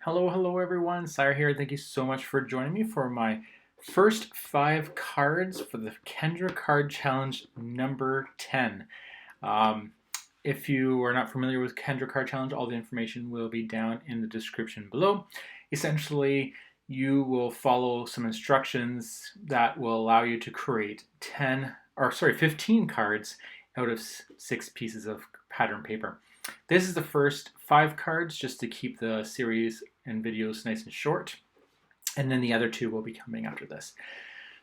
Hello everyone. Sejr here. Thank you so much for joining me for my first 5 cards for the Kendra Card Challenge number 10. Um, if you are not familiar with Kendra Card Challenge, all the information will be down in the description below. Essentially, you will follow some instructions that will allow you to create 15 cards out of 6 pieces of pattern paper. This is the first 5 cards just to keep the series and videos nice and short, and then the other 2 will be coming after this.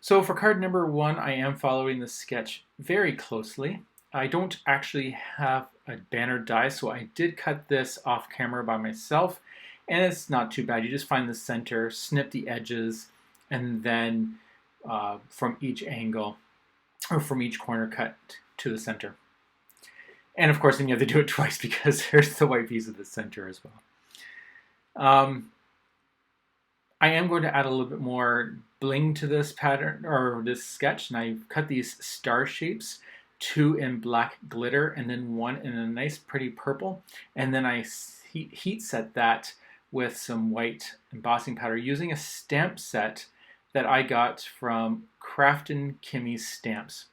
So for card number 1, I am following the sketch very closely. I don't actually have a banner die, so I did cut this off camera by myself, and it's not too bad. You just find the center, snip the edges, and then from each angle or from each corner cut to the center. And of course, then you have to do it twice because there's the white piece of the center as well. I am going to add a little bit more bling to this pattern or this sketch, and I've cut these star shapes, 2 in black glitter and then 1 in a nice pretty purple, and then I heat set that with some white embossing powder using a stamp set that I got from Kraftin Kimmie Stamps.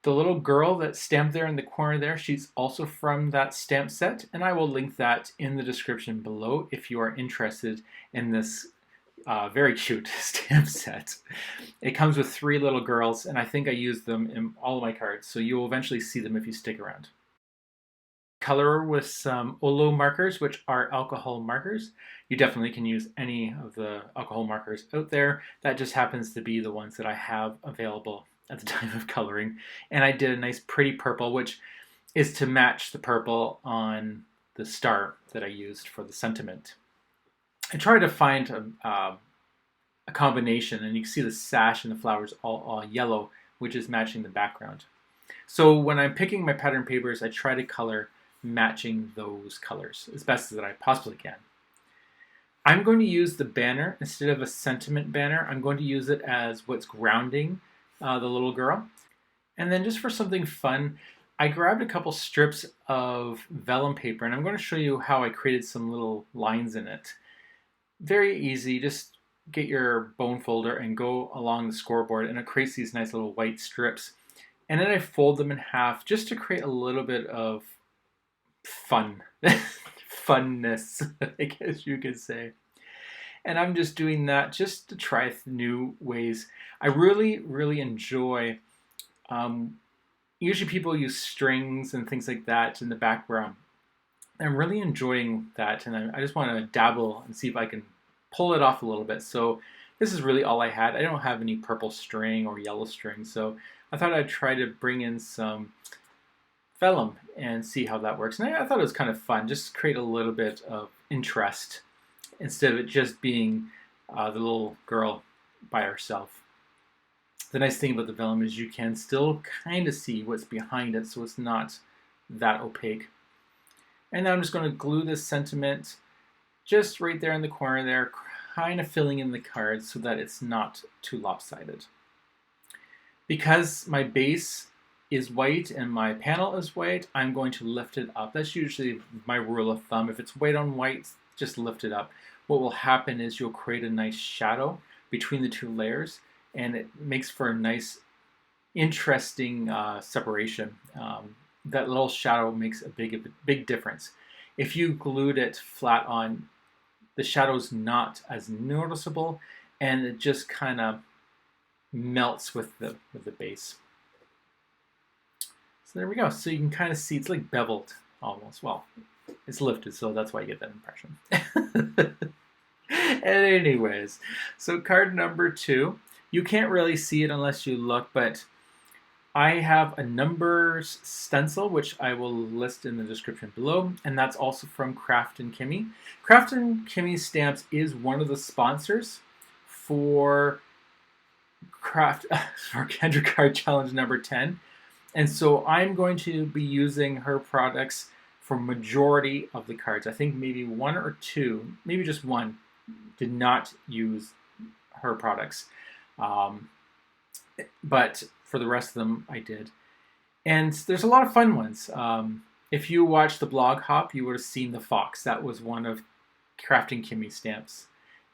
The little girl that's stamped there in the corner there, she's also from that stamp set, and I will link that in the description below if you are interested in this very cute stamp set. It comes with 3 little girls, and I think I use them in all of my cards, so you will eventually see them if you stick around. Color with some Olo markers, which are alcohol markers. You definitely can use any of the alcohol markers out there. That just happens to be the ones that I have available at the time of coloring. And I did a nice pretty purple, which is to match the purple on the star that I used for the sentiment. I tried to find a combination, and you can see the sash and the flowers all yellow, which is matching the background. So when I'm picking my pattern papers, I try to color matching those colors as best as I possibly can. I'm going to use the banner instead of a sentiment banner. I'm going to use it as what's grounding the little girl. And then just for something fun, I grabbed a couple strips of vellum paper, and I'm going to show you how I created some little lines in it. Very easy. Just get your bone folder and go along the scoreboard, and it creates these nice little white strips. And then I fold them in half just to create a little bit of funness, I guess you could say. And I'm just doing that just to try new ways. I really enjoy, usually people use strings and things like that in the background. I'm really enjoying that, and I just want to dabble and see if I can pull it off a little bit. So this is really all I had. I don't have any purple string or yellow string, so I thought I'd try to bring in some vellum and see how that works. And I thought it was kind of fun, just create a little bit of interest instead of it just being the little girl by herself. The nice thing about the vellum is you can still kind of see what's behind it, so it's not that opaque. And now I'm just going to glue this sentiment just right there in the corner there, kind of filling in the cards so that it's not too lopsided. Because my base is white and my panel is white, I'm going to lift it up. That's usually my rule of thumb. If it's white on white, just lift it up. What will happen is you'll create a nice shadow between the 2 layers, and it makes for a nice, interesting separation. That little shadow makes a big difference. If you glued it flat on, the shadow's not as noticeable, and it just kind of melts with the base. So there we go. So you can kind of see it's like beveled almost. Well, it's lifted, so that's why you get that impression. And anyways, so card number 2. You can't really see it unless you look, but I have a numbers stencil, which I will list in the description below, and that's also from Kraftin Kimmie. Kraftin Kimmie Stamps is one of the sponsors for Kendra Card Challenge number 10. And so I'm going to be using her products for majority of the cards. I think maybe 1 or 2, maybe just 1, did not use her products. But for the rest of them, I did. And there's a lot of fun ones. If you watched the blog hop, you would have seen the fox. That was one of Kraftin Kimmie Stamps.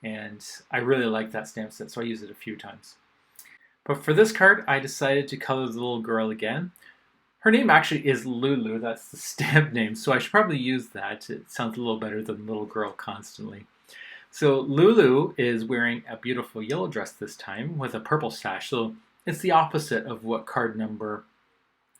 And I really like that stamp set, so I use it a few times. But for this card, I decided to color the little girl again. Her name actually is Lulu, that's the stamp name, so I should probably use that. It sounds a little better than little girl constantly. So Lulu is wearing a beautiful yellow dress this time with a purple sash, so it's the opposite of what card number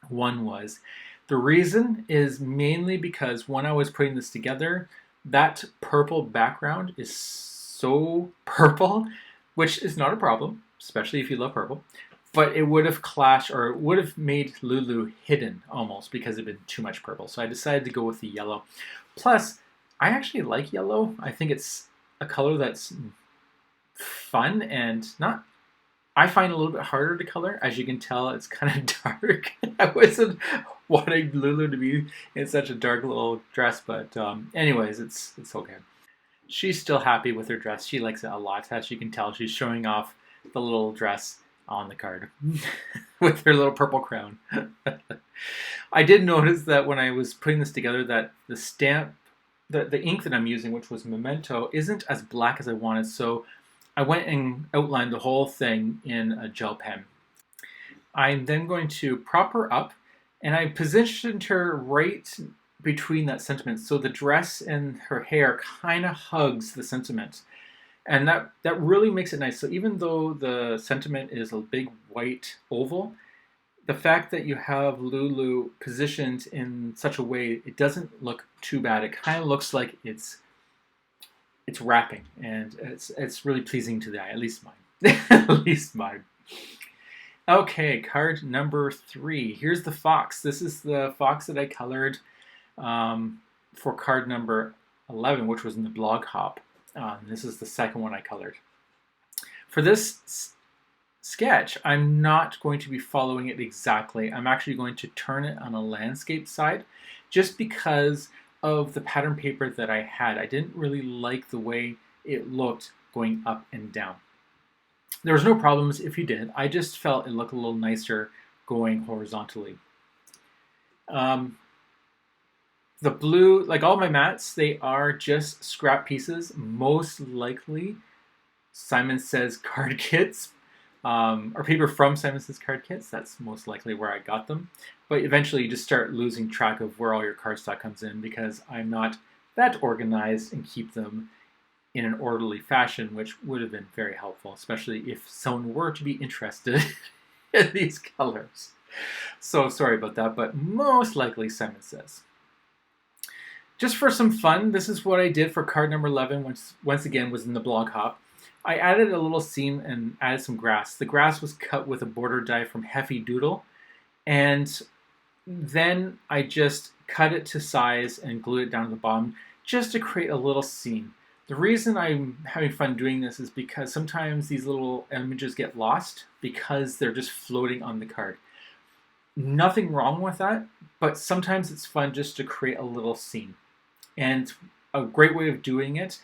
1 was. The reason is mainly because when I was putting this together, that purple background is so purple, which is not a problem, especially if you love purple, but it would have clashed, or it would have made Lulu hidden almost because it had been too much purple. So I decided to go with the yellow. Plus, I actually like yellow. I think it's a color that's fun and not, I find a little bit harder to color. As you can tell, it's kind of dark. I wasn't wanting Lulu to be in such a dark little dress, but anyways, it's okay. She's still happy with her dress. She likes it a lot. As you can tell, she's showing off the little dress on the card with her little purple crown. I did notice that when I was putting this together that the stamp, the ink that I'm using, which was Memento, isn't as black as I wanted, so I went and outlined the whole thing in a gel pen. I'm then going to prop her up, and I positioned her right between that sentiment, so the dress and her hair kind of hugs the sentiment. And that really makes it nice. So even though the sentiment is a big white oval, the fact that you have Lulu positioned in such a way, it doesn't look too bad. It kind of looks like it's wrapping, and it's really pleasing to the eye, at least mine. At least mine. Okay, card number 3. Here's the fox. This is the fox that I colored for card number 11, which was in the blog hop. This is the second one I colored. For this sketch, I'm not going to be following it exactly. I'm actually going to turn it on a landscape side just because of the pattern paper that I had. I didn't really like the way it looked going up and down. There was no problems if you did. I just felt it looked a little nicer going horizontally. The blue, like all my mats, they are just scrap pieces, most likely Simon Says card kits, or paper from Simon Says card kits. That's most likely where I got them. But eventually you just start losing track of where all your cardstock comes in because I'm not that organized and keep them in an orderly fashion, which would have been very helpful, especially if someone were to be interested in these colors. So sorry about that, but most likely Simon Says. Just for some fun, this is what I did for card number 11, which once again was in the blog hop. I added a little seam and added some grass. The grass was cut with a border die from Heffy Doodle, and then I just cut it to size and glued it down to the bottom just to create a little seam. The reason I'm having fun doing this is because sometimes these little images get lost because they're just floating on the card. Nothing wrong with that, but sometimes it's fun just to create a little seam. And a great way of doing it,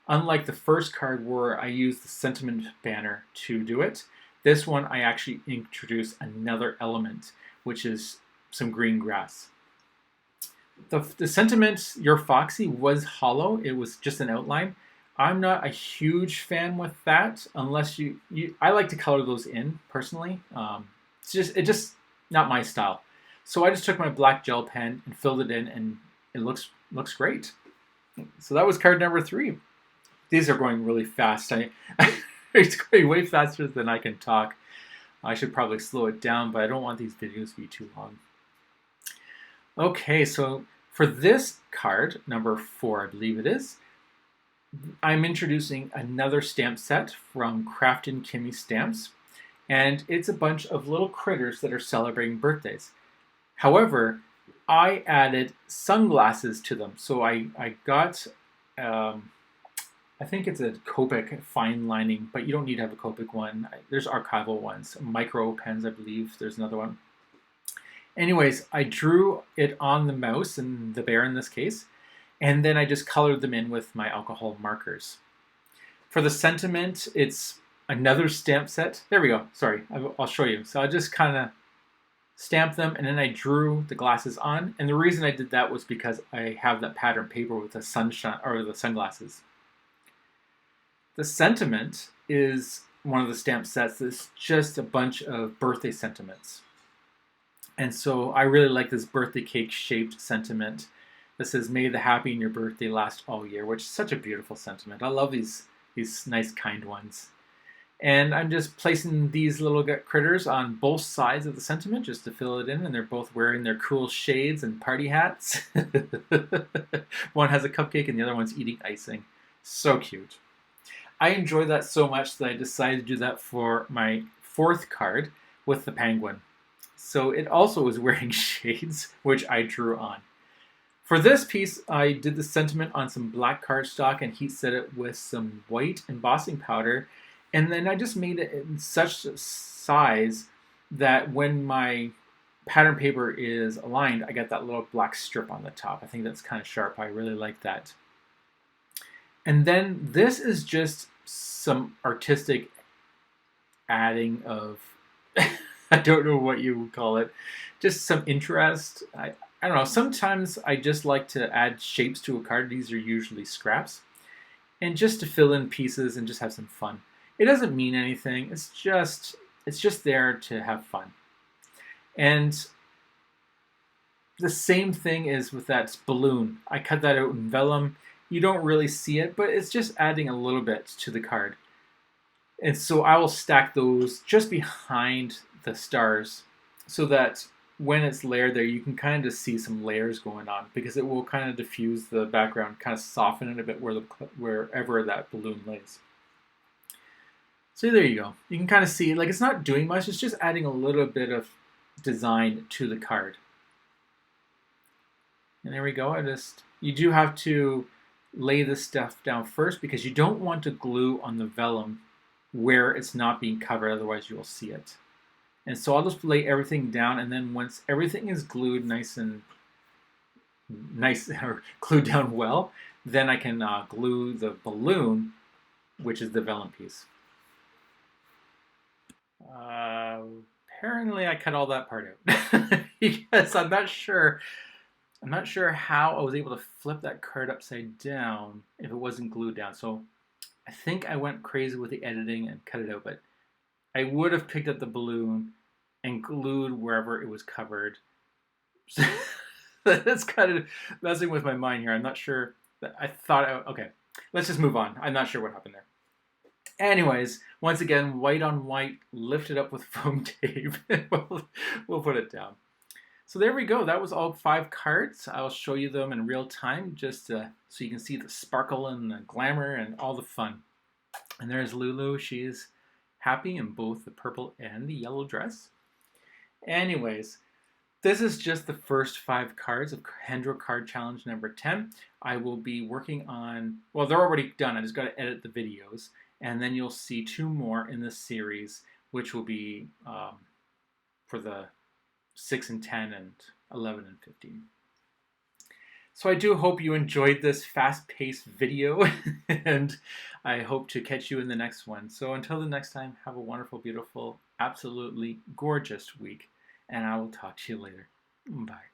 unlike the first card where I used the sentiment banner to do it, this one I actually introduce another element, which is some green grass. The sentiment, Your Foxy, was hollow. It was just an outline. I'm not a huge fan with that, unless I like to color those in, personally. It's just not my style. So I just took my black gel pen and filled it in, and it looks great. So that was card number 3. These are going really fast. It's going way faster than I can talk. I should probably slow it down, but I don't want these videos to be too long. Okay, so for this card, number 4, I believe it is, I'm introducing another stamp set from Kraftin Kimmie Stamps, and it's a bunch of little critters that are celebrating birthdays. However, I added sunglasses to them. So I got, I think it's a Copic fine lining, but you don't need to have a Copic one. There's archival ones, micro pens, I believe. There's another one. Anyways, I drew it on the mouse and the bear in this case, and then I just colored them in with my alcohol markers. For the sentiment, it's another stamp set. There we go. Sorry, I'll show you. So I just kind of stamped them, and then I drew the glasses on. And the reason I did that was because I have that pattern paper with the sunshine or the sunglasses. The sentiment is one of the stamp sets that's just a bunch of birthday sentiments. And so I really like this birthday cake shaped sentiment that says, "May the happy in your birthday last all year," which is such a beautiful sentiment. I love these nice, kind ones. And I'm just placing these little critters on both sides of the sentiment just to fill it in, and they're both wearing their cool shades and party hats. One has a cupcake and the other one's eating icing. So cute. I enjoy that so much that I decided to do that for my fourth card with the penguin. So it also is wearing shades, which I drew on. For this piece, I did the sentiment on some black cardstock and heat set it with some white embossing powder. And then I just made it in such a size that when my pattern paper is aligned, I get that little black strip on the top. I think that's kind of sharp. I really like that. And then this is just some artistic adding of, I don't know what you would call it, just some interest. I don't know, sometimes I just like to add shapes to a card. These are usually scraps. And just to fill in pieces and just have some fun. It doesn't mean anything. It's just there to have fun. And the same thing is with that balloon. I cut that out in vellum. You don't really see it, but it's just adding a little bit to the card. And so I will stack those just behind the stars so that when it's layered there, you can kind of see some layers going on, because it will kind of diffuse the background, kind of soften it a bit wherever that balloon lays. So there you go. You can kind of see, like, it's not doing much. It's just adding a little bit of design to the card. And there we go. You do have to lay this stuff down first because you don't want to glue on the vellum where it's not being covered, otherwise you'll see it. And so I'll just lay everything down, and then once everything is glued nice or glued down well, then I can glue the balloon, which is the vellum piece. Apparently I cut all that part out because I'm not sure how I was able to flip that card upside down if it wasn't glued down. So I think I went crazy with the editing and cut it out, but I would have picked up the balloon and glued wherever it was covered. That's kind of messing with my mind here. I'm not sure. Okay, let's just move on. I'm not sure what happened there. Anyways, once again, white on white, lifted up with foam tape. We'll put it down. So there we go. That was all 5 cards. I'll show you them in real time just so you can see the sparkle and the glamour and all the fun. And there's Lulu. She's happy in both the purple and the yellow dress. Anyways, this is just the first 5 cards of Kendra Card Challenge number 10. I will be working on, well, they're already done. I just got to edit the videos. And then you'll see 2 more in this series, which will be for the 6 and 10 and 11 and 15. So I do hope you enjoyed this fast-paced video, and I hope to catch you in the next one. So until the next time, have a wonderful, beautiful, absolutely gorgeous week, and I will talk to you later. Bye.